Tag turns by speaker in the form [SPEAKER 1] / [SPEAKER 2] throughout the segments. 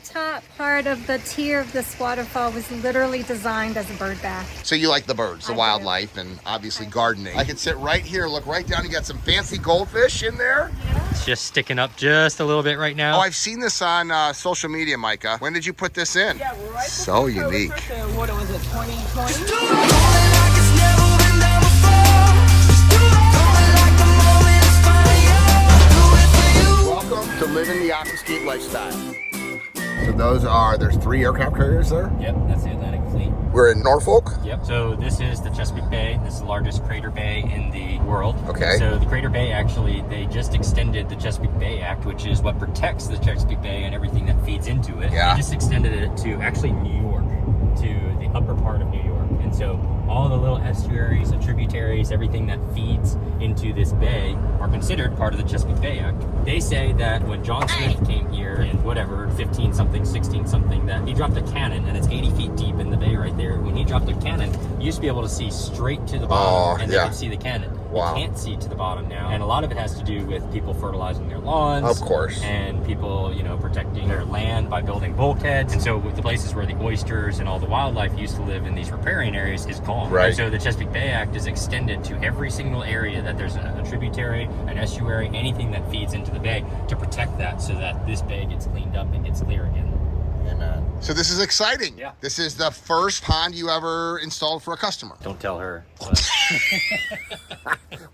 [SPEAKER 1] top part of the tier of this waterfall was literally designed as a bird bath.
[SPEAKER 2] So you like the birds, the wildlife, and obviously gardening. I can sit right here, look right down. You got some fancy goldfish in there.
[SPEAKER 3] It's just sticking up just a little bit right now.
[SPEAKER 2] Oh, I've seen this on social media, Micah. When did you put this in?
[SPEAKER 4] Yeah, right.
[SPEAKER 2] So unique.
[SPEAKER 4] What was it, 2020?
[SPEAKER 2] Welcome to living the Aquascape lifestyle. So there's 3 aircraft carriers there?
[SPEAKER 3] Yep, that's the Atlantic fleet.
[SPEAKER 2] We're in Norfolk?
[SPEAKER 3] Yep. So this is the Chesapeake Bay. This is the largest crater bay in the world.
[SPEAKER 2] Okay.
[SPEAKER 3] So the Crater Bay, actually, they just extended the Chesapeake Bay Act, which is what protects the Chesapeake Bay and everything that feeds into it.
[SPEAKER 2] Yeah.
[SPEAKER 3] They just extended it to actually New York, to the upper part of New York. And so all the little estuaries and tributaries, everything that feeds into this bay are considered part of the Chesapeake Bay Act. They say that when John Smith came here in whatever, 15 something, 16 something, that he dropped a cannon, and it's 80 feet deep in the bay right there. When he dropped a cannon, you used to be able to see straight to the bottom, and they could see the cannon.
[SPEAKER 2] Wow.
[SPEAKER 3] You can't see to the bottom now. And a lot of it has to do with people fertilizing their lawns.
[SPEAKER 2] Of course.
[SPEAKER 3] And people, protecting their land by building bulkheads. And so with the places where the oysters and all the wildlife used to live in these riparian areas is gone.
[SPEAKER 2] Right.
[SPEAKER 3] And so the Chesapeake Bay Act is extended to every single area that there's a tributary, an estuary, anything that feeds into the bay, to protect that so that this bay gets cleaned up and gets clear again.
[SPEAKER 2] Amen. So this is exciting.
[SPEAKER 3] Yeah.
[SPEAKER 2] This is the first pond you ever installed for a customer.
[SPEAKER 3] Don't tell her. But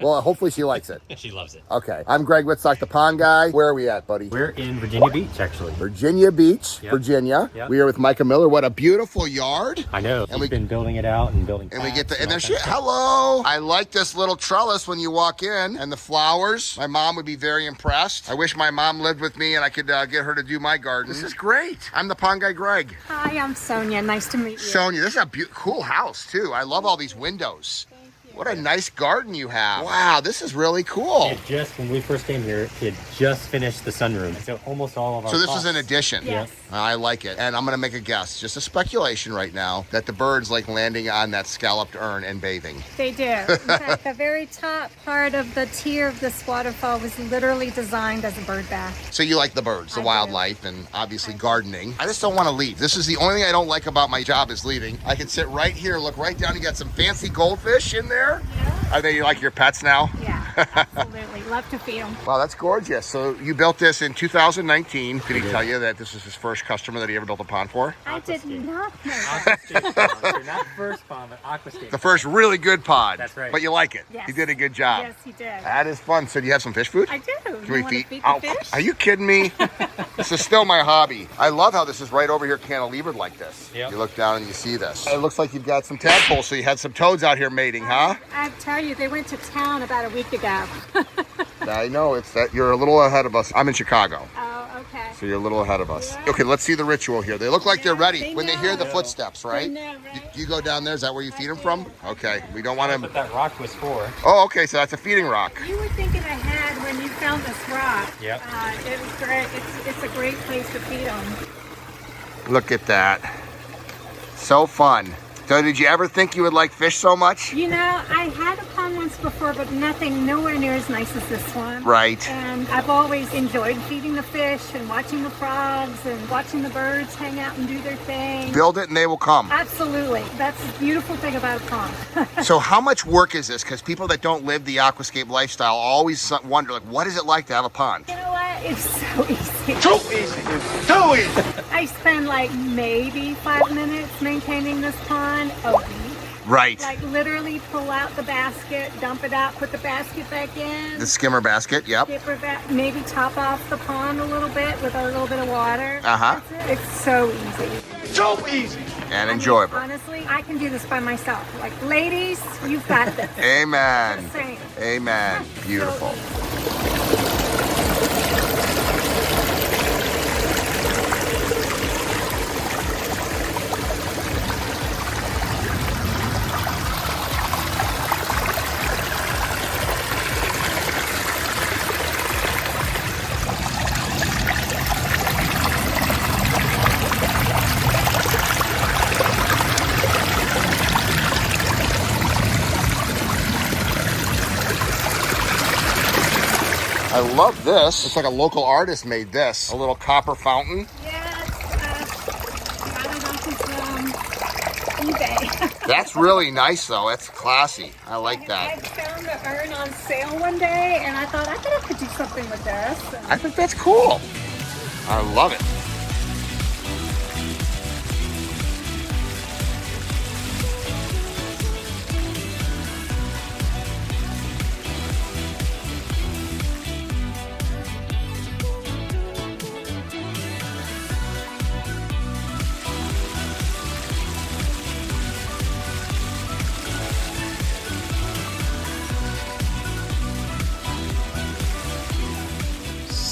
[SPEAKER 2] Well, hopefully she likes it.
[SPEAKER 3] she loves it.
[SPEAKER 2] Okay. I'm Greg Wittstock, the pond guy. Where are we at, buddy?
[SPEAKER 3] We're in Virginia Beach, actually.
[SPEAKER 2] Virginia Beach,
[SPEAKER 3] Yep.
[SPEAKER 2] Virginia.
[SPEAKER 3] Yep.
[SPEAKER 2] We are with Micah Miller. What a beautiful yard.
[SPEAKER 3] I know.
[SPEAKER 2] And
[SPEAKER 3] We've been building it out and building.
[SPEAKER 2] And we get
[SPEAKER 3] paths
[SPEAKER 2] the, and
[SPEAKER 3] all
[SPEAKER 2] there's
[SPEAKER 3] kinds
[SPEAKER 2] shit.
[SPEAKER 3] of stuff.
[SPEAKER 2] Hello. I like this little trellis when you walk in, and the flowers. My mom would be very impressed. I wish my mom lived with me and I could get her to do my garden. This is great. I'm the pond guy, Greg.
[SPEAKER 1] Hi, I'm Sonia. Nice to meet you.
[SPEAKER 2] Sonia, this is a cool house too. I love all these windows. What a nice garden you have. Wow, this is really cool.
[SPEAKER 3] When we first came here, it just finished the sunroom. And so almost all of our
[SPEAKER 2] So this was
[SPEAKER 3] pots-
[SPEAKER 2] an addition.
[SPEAKER 1] Yes.
[SPEAKER 2] I like it. And I'm going to make a guess, just a speculation right now, that the birds like landing on that scalloped urn and bathing.
[SPEAKER 1] They do. In fact, the very top part of the tier of this waterfall was literally designed as a bird bath.
[SPEAKER 2] So you like the birds, the
[SPEAKER 1] I do.
[SPEAKER 2] wildlife, and obviously gardening. I just don't want to leave. This is the only thing I don't like about my job is leaving. I can sit right here, look right down. You got some fancy goldfish in there. Are they like your pets now?
[SPEAKER 1] Yeah, absolutely. Love to feed them.
[SPEAKER 2] Wow, that's gorgeous. So you built this in 2019. Did he tell you that this is his first customer that he ever built a pond for?
[SPEAKER 1] I did not know that.
[SPEAKER 3] Aquascape Pond. So not first pond, but Aquascape.
[SPEAKER 2] The first really good pond.
[SPEAKER 3] That's right.
[SPEAKER 2] But you like it.
[SPEAKER 1] Yes.
[SPEAKER 2] You did a good job.
[SPEAKER 1] Yes, he did.
[SPEAKER 2] That is fun. So do you have some fish food?
[SPEAKER 1] I do.
[SPEAKER 2] Can
[SPEAKER 1] You
[SPEAKER 2] we
[SPEAKER 1] want to
[SPEAKER 2] feed?
[SPEAKER 1] feed the fish?
[SPEAKER 2] Are you kidding me? This is still my hobby. I love how this is right over here cantilevered like this.
[SPEAKER 3] Yep.
[SPEAKER 2] You look down and you see this. It looks like you've got some tadpoles, so you had some toads out here mating, huh?
[SPEAKER 1] I tell you, they went to town about a week ago.
[SPEAKER 2] I know, it's that you're a little ahead of us. I'm in Chicago,
[SPEAKER 1] Oh, okay.
[SPEAKER 2] so you're a little ahead of us.
[SPEAKER 1] Yeah.
[SPEAKER 2] Okay, let's see the ritual here. They look like they're ready
[SPEAKER 1] They
[SPEAKER 2] when they hear the
[SPEAKER 1] know.
[SPEAKER 2] footsteps, right?
[SPEAKER 1] They know, right?
[SPEAKER 2] You go down there, is that where you feed them from? Okay, we don't want
[SPEAKER 3] That's
[SPEAKER 2] to...
[SPEAKER 3] what that rock was for.
[SPEAKER 2] Oh, okay, so that's a feeding rock.
[SPEAKER 1] You were thinking ahead when you found this rock.
[SPEAKER 3] Yep.
[SPEAKER 1] It was great. It's a great place to feed them.
[SPEAKER 2] Look at that. So fun. So did you ever think you would like fish so much?
[SPEAKER 1] You know, I had a pond once before, but nowhere near as nice as this one.
[SPEAKER 2] Right.
[SPEAKER 1] And I've always enjoyed feeding the fish and watching the frogs and watching the birds hang out and do their thing.
[SPEAKER 2] Build it and they will come.
[SPEAKER 1] Absolutely. That's the beautiful thing about a pond.
[SPEAKER 2] So how much work is this? Because people that don't live the aquascape lifestyle always wonder, like, what is it like to have a pond?
[SPEAKER 1] You know what? It's so easy.
[SPEAKER 2] Too easy. Too easy.
[SPEAKER 1] I spend like maybe 5 minutes maintaining this pond a week.
[SPEAKER 2] Right.
[SPEAKER 1] Like literally pull out the basket, dump it out, put the basket back in.
[SPEAKER 2] The skimmer basket, yep.
[SPEAKER 1] Skipper back, maybe top off the pond a little bit with a little bit of water.
[SPEAKER 2] Uh-huh.
[SPEAKER 1] That's it. It's so easy.
[SPEAKER 2] Too easy. And
[SPEAKER 1] I mean,
[SPEAKER 2] enjoyable.
[SPEAKER 1] honestly, I can do this by myself. Like, ladies, you've got this.
[SPEAKER 2] Amen.
[SPEAKER 1] Just saying.
[SPEAKER 2] Amen. Beautiful. I love this. It's like a local artist made this. A little copper fountain.
[SPEAKER 1] Yes,
[SPEAKER 2] That's really nice though. That's classy. I like
[SPEAKER 1] I
[SPEAKER 2] that.
[SPEAKER 1] found the urn on sale one day, and I thought I bet I could do something with this.
[SPEAKER 2] I think that's cool. I love it.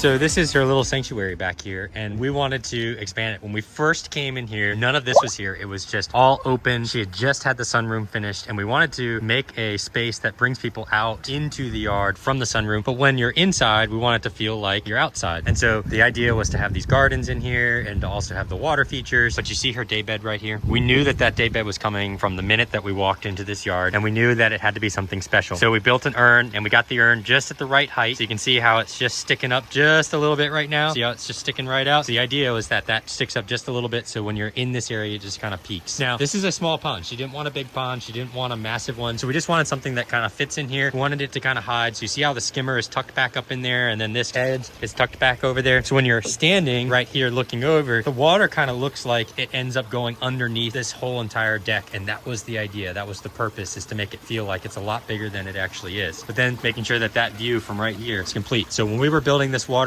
[SPEAKER 3] So this is her little sanctuary back here, and we wanted to expand it. When we first came in here, none of this was here. It was just all open. She had just had the sunroom finished, and we wanted to make a space that brings people out into the yard from the sunroom. But when you're inside, we want it to feel like you're outside. And so the idea was to have these gardens in here and to also have the water features. But you see her daybed right here? We knew that that daybed was coming from the minute that we walked into this yard, and we knew that it had to be something special. So we built an urn, and we got the urn just at the right height. So you can see how it's just sticking up just a little bit right now. See how it's just sticking right out? So the idea was that that sticks up just a little bit, so when you're in this area, it just kind of peaks. Now, this is a small pond. She didn't want a big pond. She didn't want a massive one. So we just wanted something that kind of fits in here. We wanted it to kind of hide. So you see how the skimmer is tucked back up in there, and then this edge is tucked back over there. So when you're standing right here looking over, the water kind of looks like it ends up going underneath this whole entire deck. And that was the idea. That was the purpose, is to make it feel like it's a lot bigger than it actually is. But then making sure that that view from right here is complete. So when we were building this waterfall,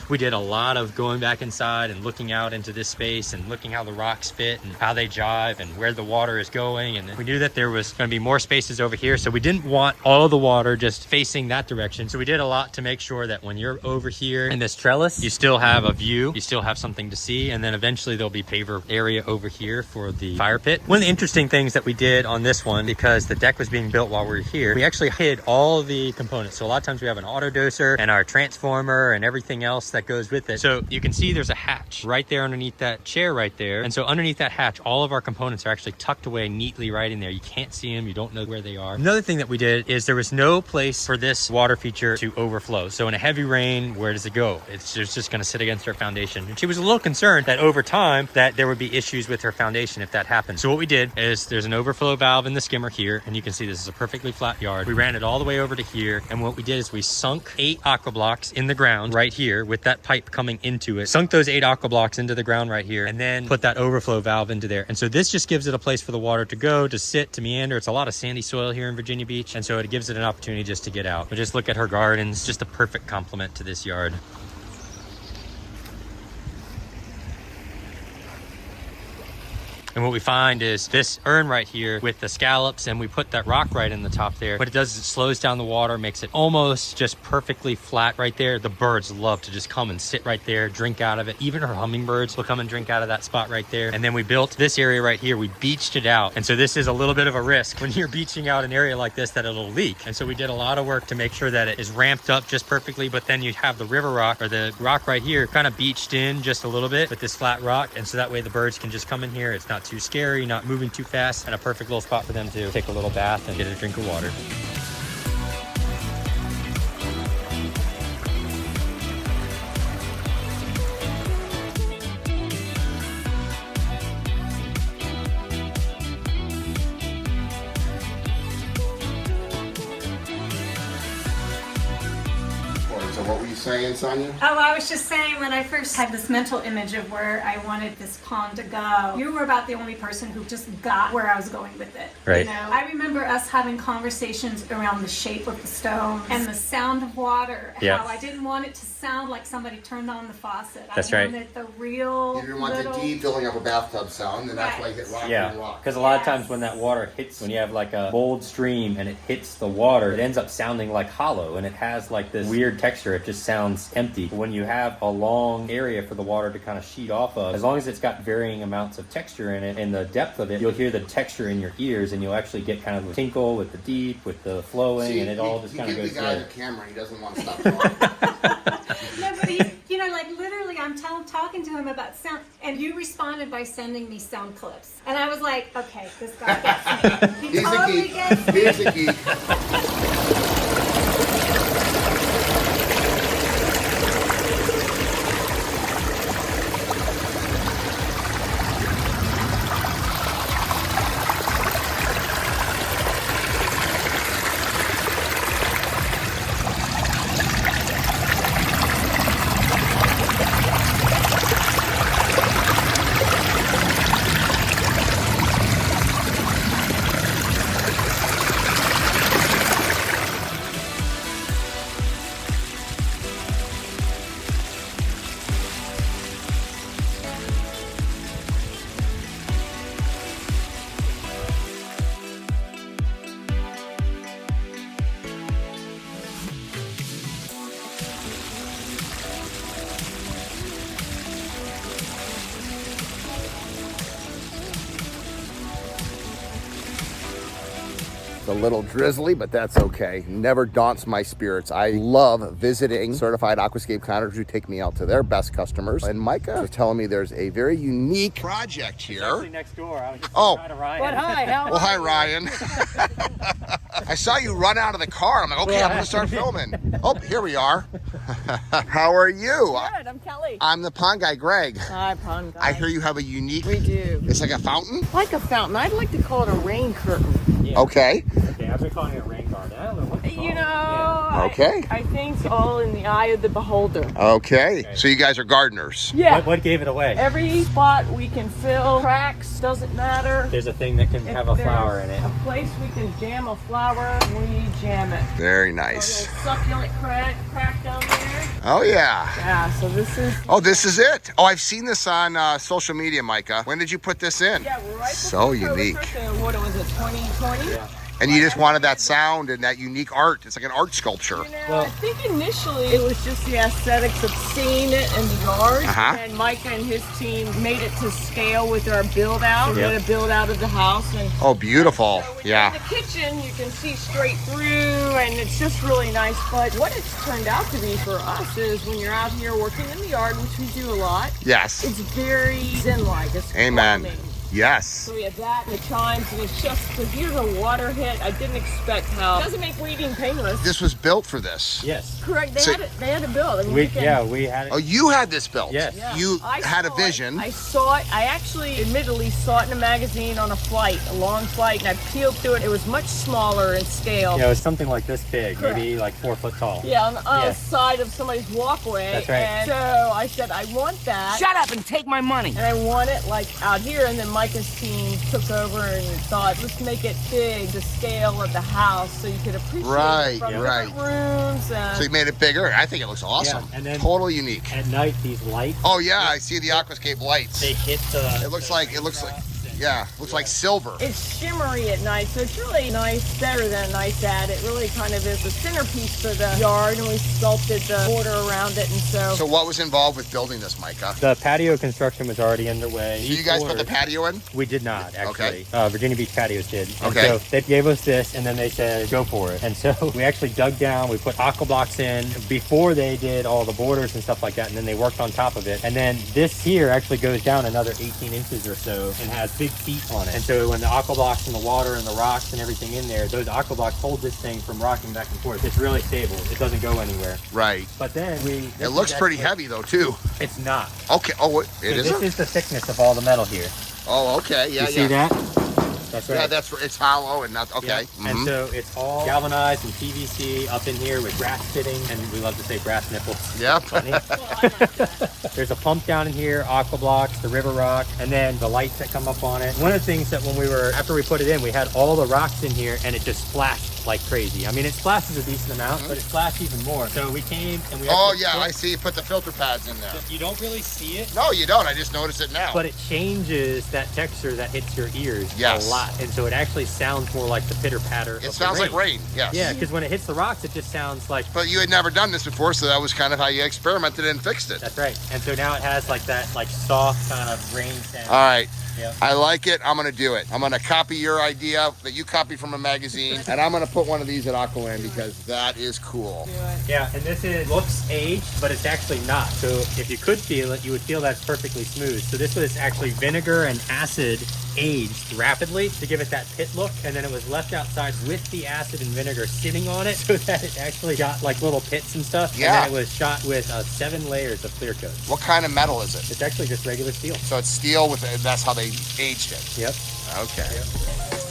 [SPEAKER 3] we did a lot of going back inside and looking out into this space and looking how the rocks fit and how they jive and where the water is going. And we knew that there was going to be more spaces over here, so we didn't want all of the water just facing that direction. So we did a lot to make sure that when you're over here in this trellis, you still have a view, you still have something to see, and then eventually there'll be paver area over here for the fire pit. One of the interesting things that we did on this one, because the deck was being built while we were here, we actually hid all the components. So a lot of times we have an auto doser and our transformer and everything else that goes with it. So you can see there's a hatch right there underneath that chair right there. And so underneath that hatch, all of our components are actually tucked away neatly right in there. You can't see them. You don't know where they are. Another thing that we did is there was no place for this water feature to overflow. So in a heavy rain, where does it go? It's just going to sit against her foundation. And she was a little concerned that over time that there would be issues with her foundation if that happened. So what we did is there's an overflow valve in the skimmer here, and you can see this is a perfectly flat yard. We ran it all the way over to here, and what we did is we sunk 8 Aquablocks in the ground right here with that pipe coming into it. Sunk those 8 Aquablocks into the ground right here, and then put that overflow valve into there. And so this just gives it a place for the water to go, to sit, to meander. It's a lot of sandy soil here in Virginia Beach, and so it gives it an opportunity just to get out. But just look at her gardens, just a perfect complement to this yard. And what we find is this urn right here with the scallops, and we put that rock right in the top there. What it does is it slows down the water, makes it almost just perfectly flat right there. The birds love to just come and sit right there, drink out of it. Even her hummingbirds will come and drink out of that spot right there. And then we built this area right here. We beached it out. And so this is a little bit of a risk when you're beaching out an area like this that it'll leak. And so we did a lot of work to make sure that it is ramped up just perfectly. But then you have the river rock, or the rock right here, kind of beached in just a little bit with this flat rock. And so that way the birds can just come in here. It's not too scary, not moving too fast, and a perfect little spot for them to take a little bath and get a drink of water.
[SPEAKER 2] So what were you saying, Sonia?
[SPEAKER 1] Oh, I was just saying, when I first had this mental image of where I wanted this pond to go, you were about the only person who just got where I was going with it.
[SPEAKER 3] Right.
[SPEAKER 1] You know, I remember us having conversations around the shape of the stones and the sound of water.
[SPEAKER 3] Yeah.
[SPEAKER 1] How I didn't want it to sound like somebody turned on the faucet.
[SPEAKER 3] That's
[SPEAKER 1] I
[SPEAKER 3] right.
[SPEAKER 1] wanted the real
[SPEAKER 2] You didn't want
[SPEAKER 1] little...
[SPEAKER 2] the deep filling up a bathtub sound, and that's why you
[SPEAKER 1] Right.
[SPEAKER 2] hit rock
[SPEAKER 3] Yeah,
[SPEAKER 2] and rock.
[SPEAKER 3] because a lot of
[SPEAKER 1] Yes.
[SPEAKER 3] times when that water hits, when you have like a bold stream and it hits the water, it ends up sounding like hollow, and it has like this weird texture. It just sounds empty. But when you have a long area for the water to kind of sheet off of, as long as it's got varying amounts of texture in it and the depth of it, you'll hear the texture in your ears, and you'll actually get kind of a tinkle with the deep, with the flowing,
[SPEAKER 2] See,
[SPEAKER 3] and it all just kind of
[SPEAKER 2] you
[SPEAKER 3] goes
[SPEAKER 2] give the guy
[SPEAKER 3] together.
[SPEAKER 2] the camera, he doesn't want to stop talking.
[SPEAKER 1] No, but he's, you know, like literally I'm talking to him about sound, and you responded by sending me sound clips. And I was like, okay, this guy gets me. He
[SPEAKER 2] He's a
[SPEAKER 1] totally
[SPEAKER 2] geek.
[SPEAKER 1] gets me.
[SPEAKER 2] He's a geek. a little drizzly, but that's okay. Never daunts my spirits. I love visiting certified aquascape contractors who take me out to their best customers. And Micah was telling me there's a very unique project here.
[SPEAKER 3] Actually next door. I was just
[SPEAKER 2] Oh.
[SPEAKER 3] saying hi to Ryan.
[SPEAKER 4] But hi, how
[SPEAKER 2] Well, hi, Ryan. I saw you run out of the car. I'm like, okay, I'm going to start filming. Oh, here we are. How are you?
[SPEAKER 4] Good, I'm Kelly.
[SPEAKER 2] I'm the pond guy, Greg.
[SPEAKER 4] Hi, pond guy.
[SPEAKER 2] I hear you have a unique,
[SPEAKER 4] We do.
[SPEAKER 2] it's like a fountain?
[SPEAKER 4] Like a fountain. I'd like to call it a rain curtain.
[SPEAKER 3] Yeah.
[SPEAKER 2] Okay.
[SPEAKER 3] Okay, I've been calling it a rain garden. I don't know what to call
[SPEAKER 4] You
[SPEAKER 3] it.
[SPEAKER 4] know,
[SPEAKER 3] Yeah.
[SPEAKER 2] Okay.
[SPEAKER 4] I think it's all in the eye of the beholder.
[SPEAKER 2] Okay. So you guys are gardeners.
[SPEAKER 4] Yeah.
[SPEAKER 3] What gave it away?
[SPEAKER 4] Every spot we can fill, cracks, doesn't matter.
[SPEAKER 3] There's a thing that can
[SPEAKER 4] If
[SPEAKER 3] have a flower in
[SPEAKER 4] there's
[SPEAKER 3] it.
[SPEAKER 4] A place we can jam a flower, we jam it.
[SPEAKER 2] Very
[SPEAKER 4] A
[SPEAKER 2] nice.
[SPEAKER 4] little succulent crack down there.
[SPEAKER 2] Oh, yeah.
[SPEAKER 4] Yeah, so this is.
[SPEAKER 2] Oh, this is it. Oh, I've seen this on social media, Micah. When did you put this in?
[SPEAKER 4] Yeah, right
[SPEAKER 2] So
[SPEAKER 4] before COVID
[SPEAKER 2] unique.
[SPEAKER 4] first, what was it, 2020?
[SPEAKER 3] Yeah.
[SPEAKER 2] And you just wanted that sound and that unique art. It's like an art sculpture.
[SPEAKER 4] You know,
[SPEAKER 3] Well-
[SPEAKER 4] I think initially it was just the aesthetics of seeing it in the yard.
[SPEAKER 2] Uh-huh.
[SPEAKER 4] And Micah and his team made it to scale with our build out. We
[SPEAKER 3] Yep.
[SPEAKER 4] had a build out of the house. And
[SPEAKER 2] Oh, beautiful.
[SPEAKER 4] so when
[SPEAKER 2] Yeah.
[SPEAKER 4] you're in the kitchen, you can see straight through, and it's just really nice. But what it's turned out to be for us is when you're out here working in the yard, which we do a lot,
[SPEAKER 2] Yes.
[SPEAKER 4] it's very zen-like. It's
[SPEAKER 2] Amen.
[SPEAKER 4] calming.
[SPEAKER 2] Yes.
[SPEAKER 4] So we have that and the chimes, and it's just to hear the water hit. I didn't expect how. It doesn't make weeding painless.
[SPEAKER 2] This was built for this.
[SPEAKER 3] Yes.
[SPEAKER 4] Correct. They
[SPEAKER 2] So-
[SPEAKER 4] had it built. I mean, you can-
[SPEAKER 3] We had it.
[SPEAKER 2] Oh, you had this built.
[SPEAKER 3] Yes.
[SPEAKER 4] Yeah.
[SPEAKER 2] You
[SPEAKER 4] I
[SPEAKER 2] had a
[SPEAKER 4] saw it.
[SPEAKER 2] vision.
[SPEAKER 4] I saw it. I actually, admittedly, saw it in a magazine on a flight, a long flight, and I peeled through it. It was much smaller in scale.
[SPEAKER 3] Yeah, it was something like this big,
[SPEAKER 4] Correct.
[SPEAKER 3] maybe like 4 foot tall.
[SPEAKER 4] Yeah, on
[SPEAKER 3] Yeah.
[SPEAKER 4] the side of somebody's walkway.
[SPEAKER 3] That's right.
[SPEAKER 4] And so I said, I want that.
[SPEAKER 5] Shut up and take my money.
[SPEAKER 4] And I want it like out here. And then Micah's team took over and thought, let's make it big, the scale of the house, so you could appreciate
[SPEAKER 2] Right,
[SPEAKER 4] it from
[SPEAKER 2] right.
[SPEAKER 4] different rooms. And
[SPEAKER 2] So you made it bigger. I think it looks awesome.
[SPEAKER 3] Yeah, and then-
[SPEAKER 2] totally unique.
[SPEAKER 3] At night, these lights,
[SPEAKER 2] Oh yeah, I see the Aquascape lights.
[SPEAKER 3] they hit the.
[SPEAKER 2] It looks like yeah, looks like silver.
[SPEAKER 4] it's shimmery at night, so it's really nice, better than nice at. It really kind of is the centerpiece for the yard, and we sculpted the border around it, and
[SPEAKER 2] So what was involved with building this, Micah?
[SPEAKER 3] The patio construction was already underway.
[SPEAKER 2] So you guys put the patio in?
[SPEAKER 3] We did not, actually.
[SPEAKER 2] Okay.
[SPEAKER 3] Virginia Beach Patios did. And
[SPEAKER 2] Okay.
[SPEAKER 3] so they gave us this, and then they said, go for it. And so we actually dug down, we put Aquablox in before they did all the borders and stuff like that, and then they worked on top of it. And then this here actually goes down another 18 inches or so and has big feet on it. And so when the Aquablox and the water and the rocks and everything in there, those Aquablox hold this thing from rocking back and forth. It's really stable. It doesn't go anywhere.
[SPEAKER 2] Right.
[SPEAKER 3] But then
[SPEAKER 2] It looks pretty heavy though too.
[SPEAKER 3] It's not.
[SPEAKER 2] Okay. Oh, it
[SPEAKER 3] So
[SPEAKER 2] isn't?
[SPEAKER 3] this is the thickness of all the metal here.
[SPEAKER 2] Oh, okay. Yeah,
[SPEAKER 3] You see
[SPEAKER 2] yeah.
[SPEAKER 3] that? That's right.
[SPEAKER 2] Yeah, it's hollow and not okay.
[SPEAKER 3] Yeah. And
[SPEAKER 2] Mhm.
[SPEAKER 3] so it's all galvanized and PVC up in here with brass fitting, and we love to say brass nipples.
[SPEAKER 2] Yep.
[SPEAKER 3] Funny. There's a pump down in here, Aquablox, the river rock, and then the lights that come up on it. One of the things that after we put it in, we had all the rocks in here, and it just splashed like crazy. I mean, it splashes a decent amount, but it splashed even more. So we came and we
[SPEAKER 2] Oh
[SPEAKER 3] actually
[SPEAKER 2] yeah,
[SPEAKER 3] put-
[SPEAKER 2] I see you put the filter pads in there.
[SPEAKER 3] You don't really see it,
[SPEAKER 2] No, you don't. I just noticed it now.
[SPEAKER 3] but it changes that texture that hits your ears
[SPEAKER 2] Yes.
[SPEAKER 3] a lot. And so it actually sounds more like the pitter patter.
[SPEAKER 2] It sounds like rain. Yes.
[SPEAKER 3] Yeah, because when it hits the rocks, it just sounds like.
[SPEAKER 2] But you had never done this before, so that was kind of how you experimented and fixed it.
[SPEAKER 3] That's right. And so now it has like that soft kind of rain sound.
[SPEAKER 2] All right.
[SPEAKER 3] Yeah.
[SPEAKER 2] I like it. I'm gonna do it. I'm gonna copy your idea that you copied from a magazine, and I'm gonna put one of these at Aqualand because that is cool.
[SPEAKER 3] Yeah, and this looks aged, but it's actually not. So if you could feel it, you would feel that's perfectly smooth. So this was actually vinegar and acid aged rapidly to give it that pit look, and then it was left outside with the acid and vinegar sitting on it so that it actually got like little pits and stuff.
[SPEAKER 2] Yeah.
[SPEAKER 3] And then it was shot with 7 layers of clear coat.
[SPEAKER 2] What kind of metal is it?
[SPEAKER 3] It's actually just regular steel.
[SPEAKER 2] So it's steel with that's how they aged it.
[SPEAKER 3] Yep.
[SPEAKER 2] Okay.